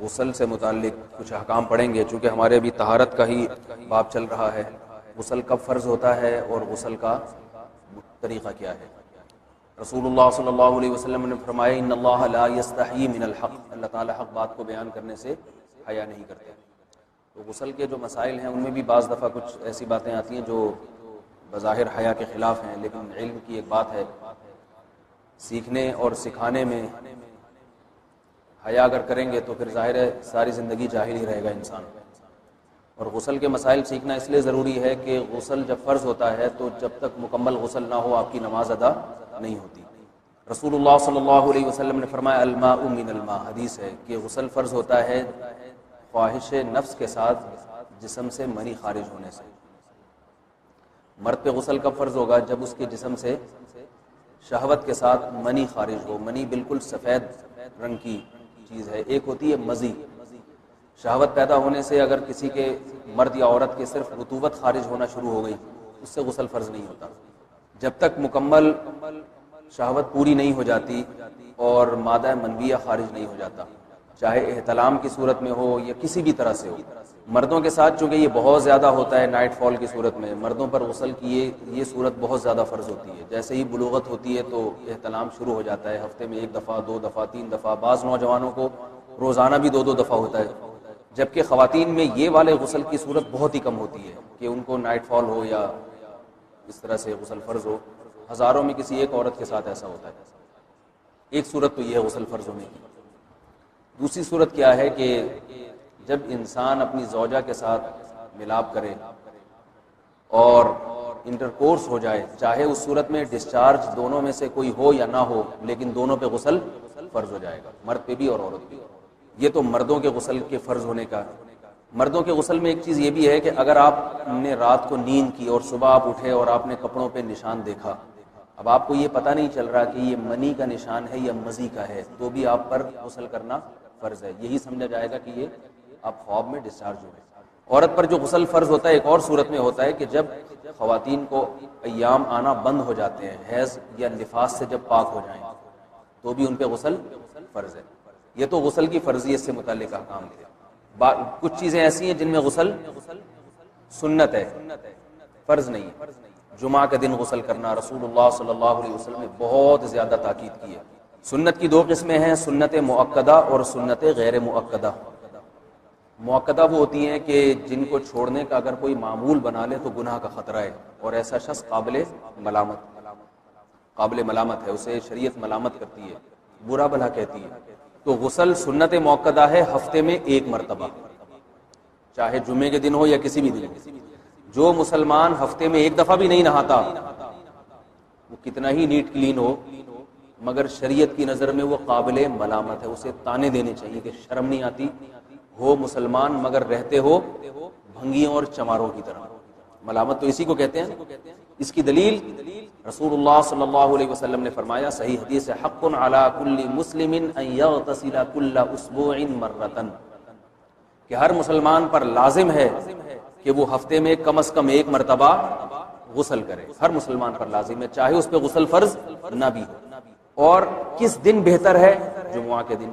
غسل سے متعلق کچھ احکام پڑھیں گے، چونکہ ہمارے ابھی طہارت کا ہی باب چل رہا ہے۔ غسل کب فرض ہوتا ہے اور غسل کا طریقہ کیا ہے؟ رسول اللہ صلی اللہ علیہ وسلم نے فرمایا ان اللہ لا یستحیی من الحق، اللہ تعالیٰ حق بات کو بیان کرنے سے حیا نہیں کرتے۔ تو غسل کے جو مسائل ہیں ان میں بھی بعض دفعہ کچھ ایسی باتیں آتی ہیں جو بظاہر حیا کے خلاف ہیں، لیکن علم کی ایک بات ہے، سیکھنے اور سکھانے میں حیا اگر کریں گے تو پھر ظاہر ہے ساری زندگی جاہل ہی رہے گا انسان۔ اور غسل کے مسائل سیکھنا اس لیے ضروری ہے کہ غسل جب فرض ہوتا ہے تو جب تک مکمل غسل نہ ہو آپ کی نماز ادا نہیں ہوتی۔ رسول اللہ صلی اللہ علیہ وسلم نے فرمایا الماء من الماء، حدیث ہے کہ غسل فرض ہوتا ہے خواہش نفس کے ساتھ جسم سے منی خارج ہونے سے۔ مرد پہ غسل کب فرض ہوگا؟ جب اس کے جسم سے شہوت کے ساتھ منی خارج ہو۔ منی بالکل سفید رنگ کی چیز ہے، ایک ہوتی ہے مزی۔ شہوت پیدا ہونے سے اگر کسی کے مرد یا عورت کے صرف رطوبت خارج ہونا شروع ہو گئی اس سے غسل فرض نہیں ہوتا۔ جب تک مکمل شہوت پوری نہیں ہو جاتی اور مادہ منویہ خارج نہیں ہو جاتا، چاہے احتلام کی صورت میں ہو یا کسی بھی طرح سے ہو۔ مردوں کے ساتھ چونکہ یہ بہت زیادہ ہوتا ہے نائٹ فال کی صورت میں، مردوں پر غسل کی یہ صورت بہت زیادہ فرض ہوتی ہے۔ جیسے ہی بلوغت ہوتی ہے تو احتلام شروع ہو جاتا ہے، ہفتے میں 1 دفعہ 2 دفعہ 3 دفعہ، بعض نوجوانوں کو روزانہ بھی 2 دفعہ ہوتا ہے، جبکہ خواتین میں یہ والے غسل کی صورت بہت ہی کم ہوتی ہے کہ ان کو نائٹ فال ہو یا اس طرح سے غسل فرض ہو۔ ہزاروں میں کسی ایک عورت کے ساتھ ایسا ہوتا ہے۔ ایک صورت تو یہ ہے غسل فرض ہونے کی۔ دوسری صورت کیا ہے کہ جب انسان اپنی زوجہ کے ساتھ ملاپ کرے اور انٹرکورس ہو جائے، چاہے اس صورت میں ڈسچارج دونوں میں سے کوئی ہو یا نہ ہو، لیکن دونوں پہ غسل فرض ہو جائے گا، مرد پہ بھی اور عورت پہ۔ یہ تو مردوں کے غسل کے فرض ہونے کا۔ مردوں کے غسل میں ایک چیز یہ بھی ہے کہ اگر آپ نے رات کو نیند کی اور صبح آپ اٹھے اور آپ نے کپڑوں پہ نشان دیکھا، اب آپ کو یہ پتہ نہیں چل رہا کہ یہ منی کا نشان ہے یا مزی کا ہے، تو بھی آپ پر غسل کرنا فرض ہے۔ یہی سمجھا جائے گا کہ یہ آپ خواب میں ڈسچارج ہوئے۔ عورت پر جو غسل فرض ہوتا ہے ایک اور صورت میں ہوتا ہے کہ جب خواتین کو ایام آنا بند ہو جاتے ہیں، حیض یا نفاس سے جب پاک ہو جائیں تو بھی ان پہ غسل فرض ہے۔ یہ تو غسل کی فرضیت سے متعلق احکام تھے۔ کچھ چیزیں ایسی ہیں جن میں غسل سنت ہے، فرض نہیں ہے۔ جمعہ کے دن غسل کرنا رسول اللہ صلی اللہ علیہ وسلم نے بہت زیادہ تاکید کی ہے۔ سنت کی 2 قسمیں ہیں، سنت مؤکدہ اور سنت غیر مؤکدہ۔ مؤکدہ وہ ہوتی ہیں کہ جن کو چھوڑنے کا اگر کوئی معمول بنا لے تو گناہ کا خطرہ ہے اور ایسا شخص قابل ملامت ہے، اسے شریعت ملامت کرتی ہے، برا بھلا کہتی ہے۔ تو غسل سنت مؤکدہ ہے ہفتے میں 1 مرتبہ، چاہے جمعے کے دن ہو یا کسی بھی دن ہو۔ جو مسلمان ہفتے میں 1 دفعہ بھی نہیں نہاتا، وہ کتنا ہی نیٹ کلین ہو، مگر شریعت کی نظر میں وہ قابل ملامت ہے، اسے تانے دینے چاہیے کہ شرم نہیں آتی ہو مسلمان مگر رہتے ہو بھنگیوں اور چماروں کی طرح۔ ملامت تو اسی کو کہتے ہیں۔ اس کی دلیل رسول اللہ صلی اللہ علیہ وسلم نے فرمایا، صحیح حدیث ہے، حق علی کل مسلم ان یغتسل کل اسبوع مرۃ، کہ ہر مسلمان پر لازم ہے کہ وہ ہفتے میں کم از کم 1 مرتبہ غسل کرے۔ ہر مسلمان پر لازم ہے، چاہے اس پہ غسل فرض نہ بھی ہو۔ اور کس دن بہتر ہے؟ جمعہ کے دن۔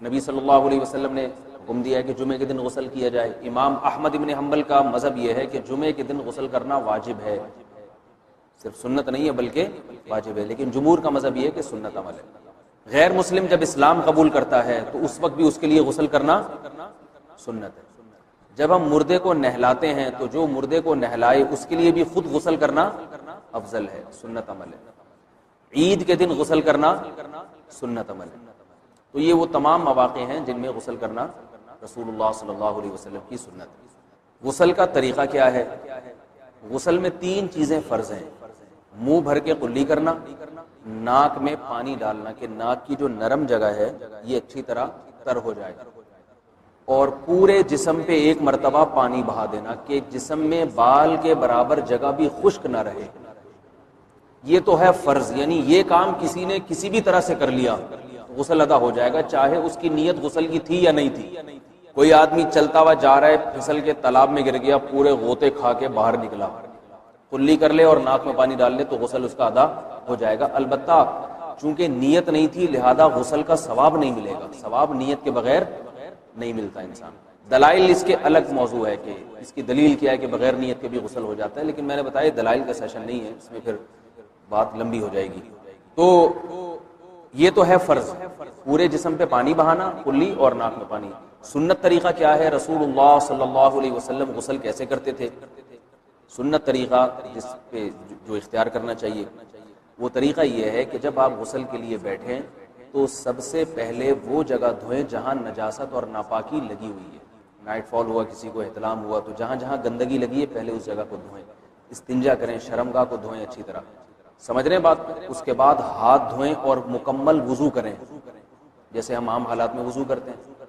نبی صلی اللہ علیہ وسلم نے حکم دیا ہے کہ جمعے کے دن غسل کیا جائے۔ امام احمد ابن حنبل کا مذہب یہ ہے کہ جمعے کے دن غسل کرنا واجب ہے، صرف سنت نہیں ہے بلکہ واجب ہے، لیکن جمہور کا مذہب یہ ہے کہ سنت عمل ہے۔ غیر مسلم جب اسلام قبول کرتا ہے تو اس وقت بھی اس کے لیے غسل کرنا سنت ہے۔ جب ہم مردے کو نہلاتے ہیں تو جو مردے کو نہلائے اس کے لیے بھی خود غسل کرنا افضل ہے، سنت عمل ہے۔ عید کے دن غسل کرنا سنت عمل ہے۔ تو یہ وہ تمام مواقع ہیں جن میں غسل کرنا رسول اللہ صلی اللہ علیہ وسلم کی سنت ہے۔ غسل کا طریقہ کیا ہے؟ غسل میں 3 چیزیں فرض ہیں، منہ بھر کے قلی کرنا، ناک میں پانی ڈالنا کہ ناک کی جو نرم جگہ ہے یہ اچھی طرح تر ہو جائے، اور پورے جسم پہ 1 مرتبہ پانی بہا دینا کہ جسم میں بال کے برابر جگہ بھی خشک نہ رہے۔ یہ تو ہے فرض، یعنی یہ کام کسی نے کسی بھی طرح سے کر لیا غسل ادا ہو جائے گا، چاہے اس کی نیت غسل کی تھی یا نہیں تھی۔ کوئی آدمی چلتا ہوا جا رہا ہے، پھسل کے تالاب میں گر گیا، پورے غوطے کھا کے باہر نکلا، قلی کر لے اور ناک میں پانی ڈال لے تو غسل اس کا ادا ہو جائے گا۔ البتہ چونکہ نیت نہیں تھی لہذا غسل کا ثواب نہیں ملے گا، ثواب نیت کے بغیر نہیں ملتا انسان. دلائل اس کے الگ موضوع ہے کہ اس کی دلیل کیا ہے کہ بغیر نیت کے بھی غسل ہو جاتا ہے، لیکن میں نے بتایا دلائل کا سیشن نہیں ہے، اس میں پھر بات لمبی ہو جائے گی. تو یہ تو ہے فرض، پورے جسم پہ پانی بہانا کلی اور ناک میں پانی. سنت طریقہ کیا ہے؟ رسول اللہ صلی اللہ علیہ وسلم غسل کیسے کرتے تھے؟ سنت طریقہ جس پہ جو اختیار کرنا چاہیے وہ طریقہ یہ ہے کہ جب آپ غسل کے لیے بیٹھیں تو سب سے پہلے وہ جگہ دھوئیں جہاں نجاست اور ناپاکی لگی ہوئی ہے. نائٹ فال ہوا، کسی کو احتلام ہوا، تو جہاں جہاں گندگی لگی ہے پہلے اس جگہ کو دھوئیں. استنجا کریں، شرمگاہ کو دھوئیں اچھی طرح. سمجھ رہے ہیں بات؟ اس کے بعد ہاتھ دھوئیں اور مکمل وضو کریں جیسے ہم عام حالات میں وضو کرتے ہیں.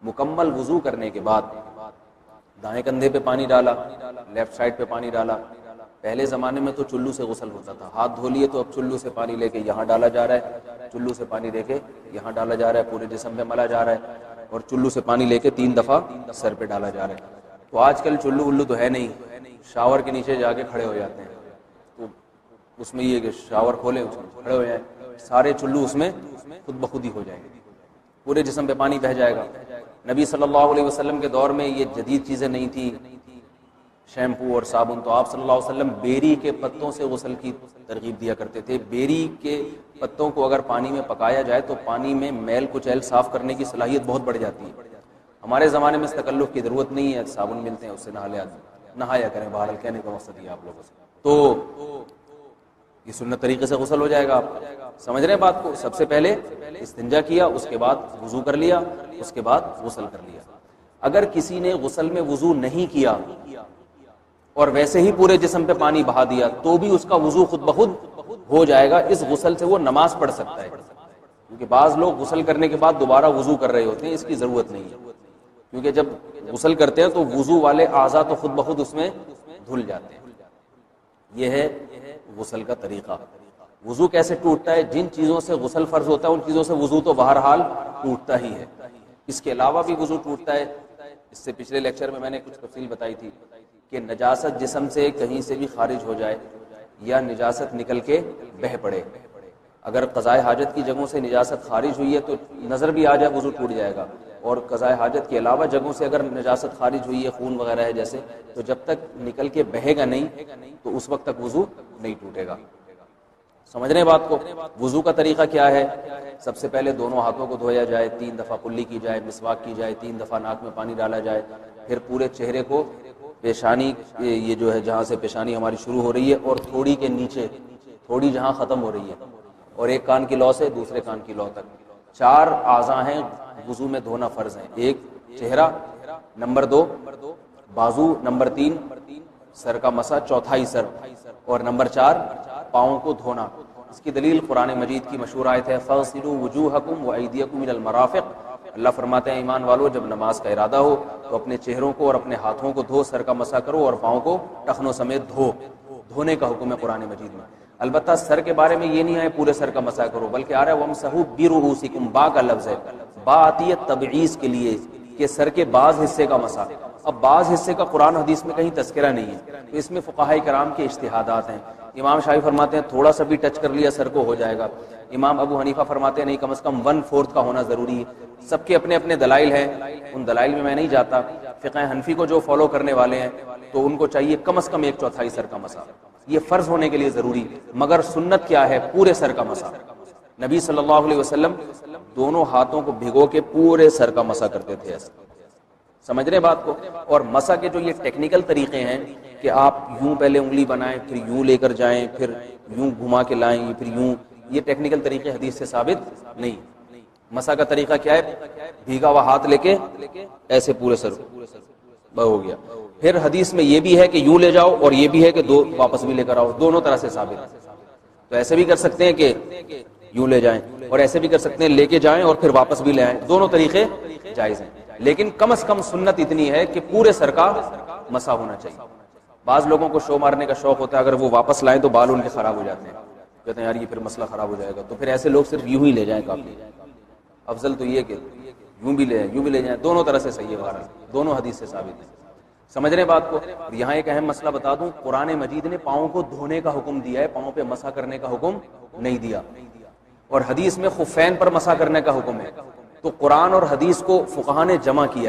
مکمل وضو کرنے کے بعد دائیں کندھے پہ پانی ڈالا، لیفٹ سائڈ پہ پانی ڈالا. پہلے زمانے میں تو چلو سے غسل ہوتا تھا، ہاتھ دھو لیے تو اب چلو سے پانی لے کے یہاں ڈالا جا رہا ہے، چلو سے پانی لے کے یہاں ڈالا جا رہا ہے، پورے جسم پہ ملا جا رہا ہے، اور چلو سے پانی لے کے 3 دفعہ سر پہ ڈالا جا رہا ہے. تو آج کل چلو ولو تو ہے نہیں، شاور کے نیچے جا کے کھڑے ہو جاتے ہیں. تو اس میں یہ کہ شاور کھولے اس میں کھڑے ہو جائیں، سارے چلو اس میں خود بخود ہی ہو جائیں گے، پورے جسم پہ پانی بہہ جائے گا. نبی صلی اللہ علیہ وسلم کے دور میں یہ جدید چیزیں نہیں تھی، شیمپو اور صابن. تو آپ صلی اللہ علیہ وسلم بیری کے پتوں سے غسل کی ترغیب دیا کرتے تھے. بیری کے پتوں کو اگر پانی میں پکایا جائے تو پانی میں میل کچیل صاف کرنے کی صلاحیت بہت بڑھ جاتی ہے. ہمارے زمانے میں اس تکلف کی ضرورت نہیں ہے، صابن ملتے ہیں اس سے نہایا کریں. بہرحال کہنے کا مقصد یہ آپ لوگوں سے تو یہ سنت طریقے سے غسل ہو جائے گا. آپ سمجھ رہے ہیں بات کو؟ سب سے پہلے استنجا کیا، اس کے بعد وضو کر لیا، اس کے بعد غسل کر لیا. اگر کسی نے غسل میں وضو نہیں کیا اور ویسے ہی پورے جسم پہ پانی بہا دیا تو بھی اس کا وضو خود بخود ہو جائے گا. اس غسل سے وہ نماز پڑھ سکتا ہے، کیونکہ بعض لوگ غسل کرنے کے بعد دوبارہ وضو کر رہے ہوتے ہیں. اس کی ضرورت نہیں ہے، کیونکہ جب غسل کرتے ہیں تو وضو والے اعضاء تو خود بخود اس میں دھل جاتے ہیں. یہ ہے غسل کا طریقہ. وضو کیسے ٹوٹتا ہے؟ جن چیزوں سے غسل فرض ہوتا ہے ان چیزوں سے وضو تو بہرحال ٹوٹتا ہی ہے. اس کے علاوہ بھی وضو ٹوٹتا ہے. اس سے پچھلے لیکچر میں نے کچھ تفصیل بتائی تھی کہ نجاست جسم سے کہیں سے بھی خارج ہو جائے یا نجاست نکل کے بہہ پڑے. اگر قضائے حاجت کی جگہوں سے نجاست خارج ہوئی ہے تو نظر بھی آ جائے وضو ٹوٹ جائے گا، اور قضائے حاجت کے علاوہ جگہوں سے اگر نجاست خارج ہوئی ہے، خون وغیرہ ہے جیسے، تو جب تک نکل کے بہے گا نہیں تو اس وقت تک وضو نہیں ٹوٹے گا. سمجھ رہے ہیں بات کو؟ وضو کا طریقہ کیا ہے؟ سب سے پہلے دونوں ہاتھوں کو دھویا جائے، 3 دفعہ کلی کی جائے، مسواک کی جائے، 3 دفعہ ناک میں پانی ڈالا جائے. پھر پورے چہرے کو، پیشانی یہ جو ہے جہاں سے پیشانی ہماری شروع ہو رہی ہے اور تھوڑی کے نیچے تھوڑی جہاں ختم ہو رہی ہے، اور ایک کان کی لو سے دوسرے کان کی لو تک 4 اعضاء ہیں وضو میں دھونا فرض ہیں. 1 چہرہ، نمبر 2 بازو، نمبر 3 سر کا مسا، چوتھائی سر، اور نمبر 4 پاؤں کو دھونا. اس کی دلیل قرآن مجید کی مشہور آیت ہے فَاغْسِلُوا وُجُوهَكُمْ وَأَيْدِيَكُمْ إِلَى الْمَرَافِقِ. اللہ فرماتے ہیں ایمان والو جب نماز کا ارادہ ہو تو اپنے چہروں کو اور اپنے ہاتھوں کو دھو، سر کا مسا کرو اور پاؤں کو ٹخنوں سمیت دھو. دھونے کا حکم ہے قرآن مجید میں. البتہ سر کے بارے میں یہ نہیں ہے پورے سر کا مسا کرو، بلکہ آ رہا ہے وَامْسَحُوا بِرُؤُوسِكُمْ. با کا لفظ ہے، با آتی ہے تبعیض کے لیے کہ سر کے بعض حصے کا مسا. اب بعض حصے کا قرآن حدیث میں کہیں تذکرہ نہیں ہے، تو اس میں فقہاء کرام کے اجتہادات ہیں. امام شافعی فرماتے ہیں تھوڑا سا بھی ٹچ کر لیا سر کو ہو جائے گا. امام ابو حنیفہ فرماتے ہیں نہیں، کم از کم 1/4 کا ہونا ضروری ہے. سب کے اپنے اپنے دلائل ہیں، ان دلائل میں نہیں جاتا. فقہ حنفی کو جو فالو کرنے والے ہیں تو ان کو چاہیے کم از کم 1/4 سر کا مسا. یہ فرض ہونے کے لیے ضروری، مگر سنت کیا ہے؟ پورے سر کا مسا. نبی صلی اللہ علیہ وسلم دونوں ہاتھوں کو بھگو کے پورے سر کا مسا کرتے تھے. ایسا سمجھ رہے بات کو؟ اور مسا کے جو یہ ٹیکنیکل طریقے ہیں کہ آپ یوں پہلے انگلی بنائیں، پھر یوں لے کر جائیں، پھر یوں گھما کے لائیں، پھر یوں، یہ ٹیکنیکل طریقے حدیث سے ثابت نہیں. مسا کا طریقہ کیا ہے؟ بھیگا ہوا ہاتھ لے کے ایسے پورے سر ہو گیا. پھر حدیث میں یہ بھی ہے کہ یوں لے جاؤ اور یہ بھی ہے کہ دو واپس بھی لے کر آؤ، دونوں طرح سے ثابت ہے. تو ایسے بھی کر سکتے ہیں کہ یوں لے جائیں، اور ایسے بھی کر سکتے ہیں لے کے جائیں اور پھر واپس بھی لے آئیں. دونوں طریقے جائز ہیں، لیکن کم از کم سنت اتنی ہے کہ پورے سر کا مسا ہونا چاہیے. بعض لوگوں کو شو مارنے کا شوق ہوتا ہے، اگر وہ واپس لائیں تو بال ان کے خراب ہو جاتے ہیں، کہتے ہیں یار یہ پھر مسئلہ خراب ہو جائے گا. تو پھر ایسے لوگ صرف یوں ہی لے جائیں کافی. افضل تو یہ کہ یوں بھی لے یوں بھی لے جائیں، دونوں طرح سے صحیح ہے. بہرحال دونوں حدیث سے ثابت ہیں. سمجھ رہے بات کو؟ یہاں ایک اہم مسئلہ بتا دوں، قرآن مجید نے پاؤں کو دھونے کا حکم دیا ہے، پاؤں پہ مسح کرنے کا حکم نہیں دیا. اور حدیث میں خفین پر مسح کرنے کا حکم ہے. تو قرآن اور حدیث کو فقہا نے جمع کیا ہے۔